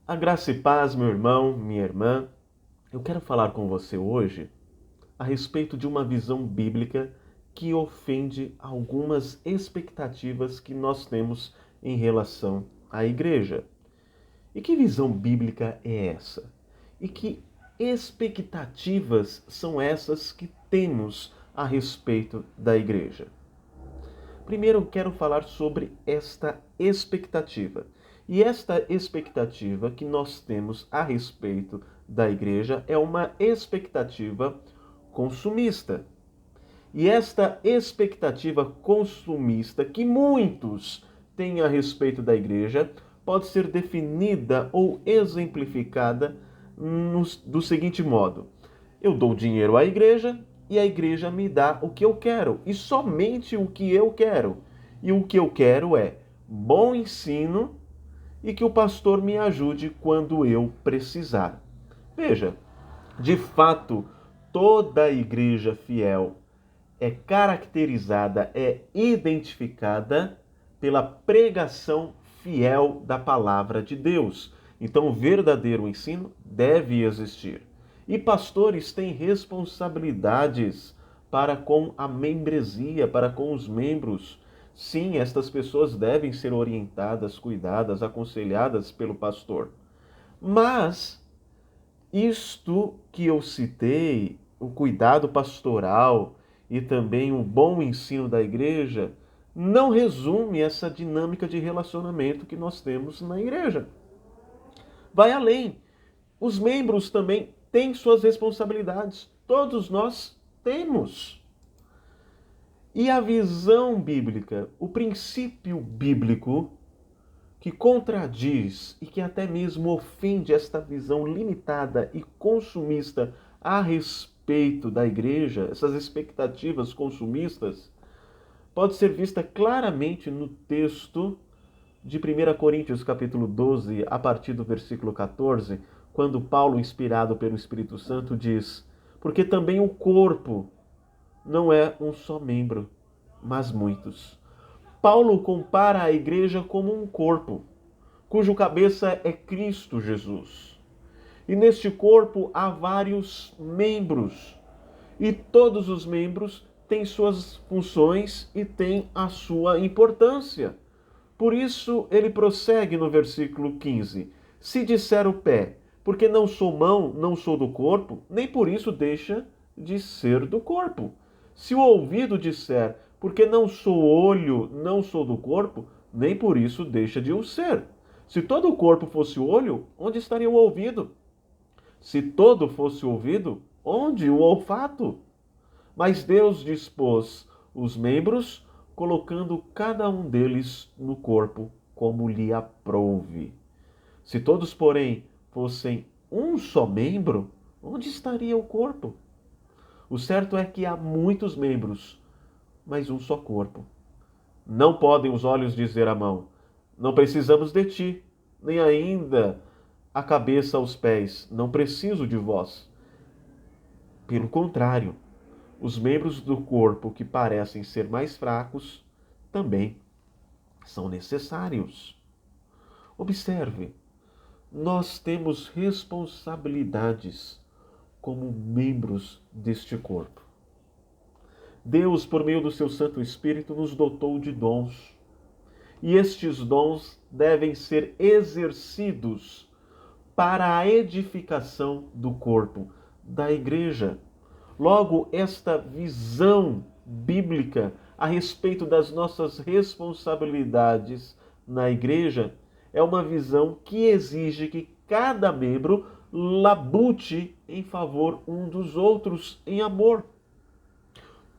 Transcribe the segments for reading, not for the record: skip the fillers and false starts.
A graça e paz, meu irmão, minha irmã. Eu quero falar com você hoje a respeito de uma visão bíblica que ofende algumas expectativas que nós temos em relação à igreja. E que visão bíblica é essa? E que expectativas são essas que temos a respeito da igreja? Primeiro eu quero falar sobre esta expectativa. E esta expectativa que nós temos a respeito da igreja é uma expectativa consumista. E esta expectativa consumista que muitos têm a respeito da igreja pode ser definida ou exemplificada do seguinte modo: eu dou dinheiro à igreja e a igreja me dá o que eu quero, e somente o que eu quero. E o que eu quero é bom ensino e que o pastor me ajude quando eu precisar. Veja, de fato, toda igreja fiel é caracterizada, é identificada pela pregação fiel da palavra de Deus. Então, o verdadeiro ensino deve existir. E pastores têm responsabilidades para com a membresia, para com os membros. Sim, estas pessoas devem ser orientadas, cuidadas, aconselhadas pelo pastor. Mas isto que eu citei, o cuidado pastoral e também o bom ensino da igreja, não resume essa dinâmica de relacionamento que nós temos na igreja. Vai além. Os membros também têm suas responsabilidades. Todos nós temos. E a visão bíblica, o princípio bíblico que contradiz e que até mesmo ofende esta visão limitada e consumista a respeito da igreja, essas expectativas consumistas, pode ser vista claramente no texto de 1 Coríntios capítulo 12, a partir do versículo 14, quando Paulo, inspirado pelo Espírito Santo, diz: porque também o corpo não é um só membro, mas muitos. Paulo compara a igreja como um corpo, cujo cabeça é Cristo Jesus. E neste corpo há vários membros, e todos os membros têm suas funções e têm a sua importância. Por isso ele prossegue no versículo 15: se disser o pé, porque não sou mão, não sou do corpo, nem por isso deixa de ser do corpo. Se o ouvido disser, porque não sou olho, não sou do corpo, nem por isso deixa de o ser. Se todo o corpo fosse olho, onde estaria o ouvido? Se todo fosse ouvido, onde o olfato? Mas Deus dispôs os membros, colocando cada um deles no corpo como lhe aprouve. Se todos, porém, fossem um só membro, onde estaria o corpo? O certo é que há muitos membros, mas um só corpo. Não podem os olhos dizer à mão: não precisamos de ti, nem ainda a cabeça aos pés: não preciso de vós. Pelo contrário, os membros do corpo que parecem ser mais fracos também são necessários. Observe, nós temos responsabilidades como membros deste corpo. Deus, por meio do seu Santo Espírito, nos dotou de dons. E estes dons devem ser exercidos para a edificação do corpo, da igreja. Logo, esta visão bíblica a respeito das nossas responsabilidades na igreja é uma visão que exige que cada membro labute em favor um dos outros em amor.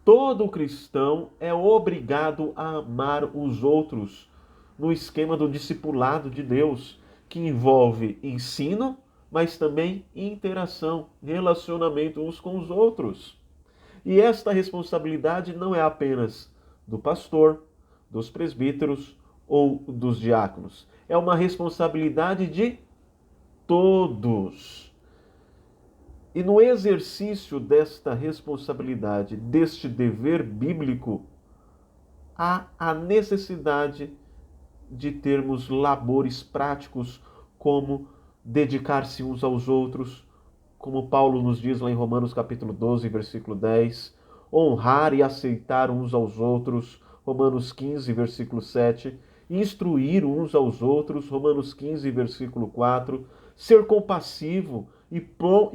Todo cristão é obrigado a amar os outros no esquema do discipulado de Deus, que envolve ensino, mas também interação, relacionamento uns com os outros. E esta responsabilidade não é apenas do pastor, dos presbíteros ou dos diáconos. É uma responsabilidade de todos. E no exercício desta responsabilidade, deste dever bíblico, há a necessidade de termos labores práticos como dedicar-se uns aos outros, como Paulo nos diz lá em Romanos capítulo 12, versículo 10, honrar e aceitar uns aos outros, Romanos 15, versículo 7, instruir uns aos outros, Romanos 15, versículo 4, ser compassivo e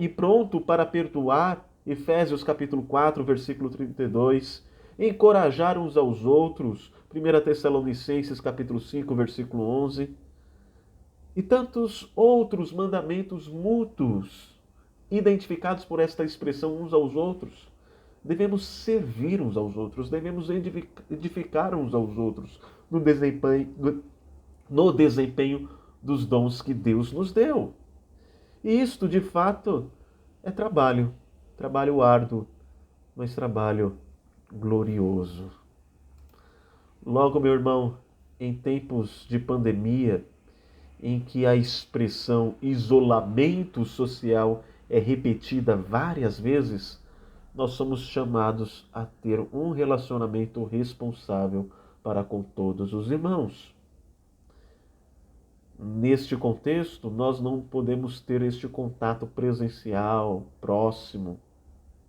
pronto para perdoar, Efésios capítulo 4, versículo 32, encorajar uns aos outros, 1 Tessalonicenses capítulo 5, versículo 11, e tantos outros mandamentos mútuos, identificados por esta expressão uns aos outros. Devemos servir uns aos outros, devemos edificar uns aos outros no desempenho dos dons que Deus nos deu. E isto, de fato, é trabalho árduo, mas trabalho glorioso. Logo, meu irmão, em tempos de pandemia, em que a expressão isolamento social é repetida várias vezes, nós somos chamados a ter um relacionamento responsável para com todos os irmãos. Neste contexto, nós não podemos ter este contato presencial, próximo,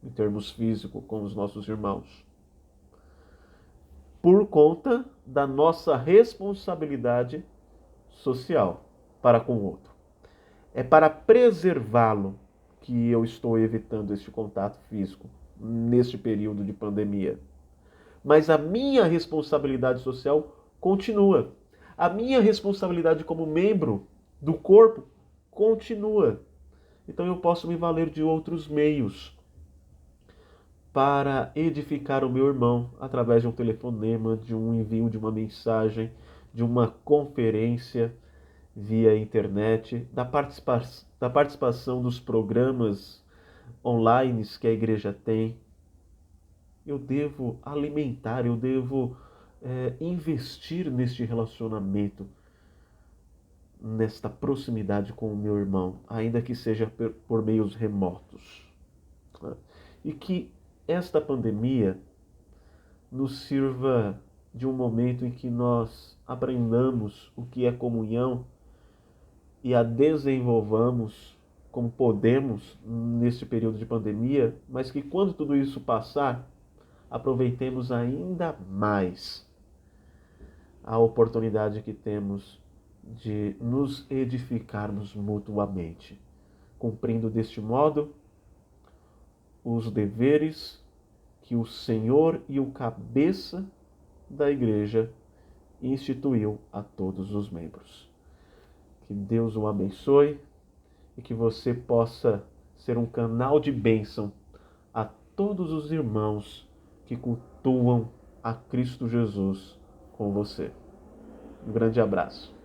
em termos físicos, com os nossos irmãos, por conta da nossa responsabilidade social para com o outro. É para preservá-lo que eu estou evitando este contato físico neste período de pandemia. Mas a minha responsabilidade social continua. A minha responsabilidade como membro do corpo continua. Então eu posso me valer de outros meios para edificar o meu irmão através de um telefonema, de um envio de uma mensagem, de uma conferência via internet, da participação dos programas online que a igreja tem. Eu devo alimentar, eu devo investir neste relacionamento, nesta proximidade com o meu irmão, ainda que seja por meios remotos. E que esta pandemia nos sirva de um momento em que nós aprendamos o que é comunhão e a desenvolvamos como podemos neste período de pandemia, mas que quando tudo isso passar, aproveitemos ainda mais a oportunidade que temos de nos edificarmos mutuamente, cumprindo deste modo os deveres que o Senhor e o cabeça da igreja instituiu a todos os membros. Que Deus o abençoe e que você possa ser um canal de bênção a todos os irmãos que cultuam a Cristo Jesus com você. Um grande abraço.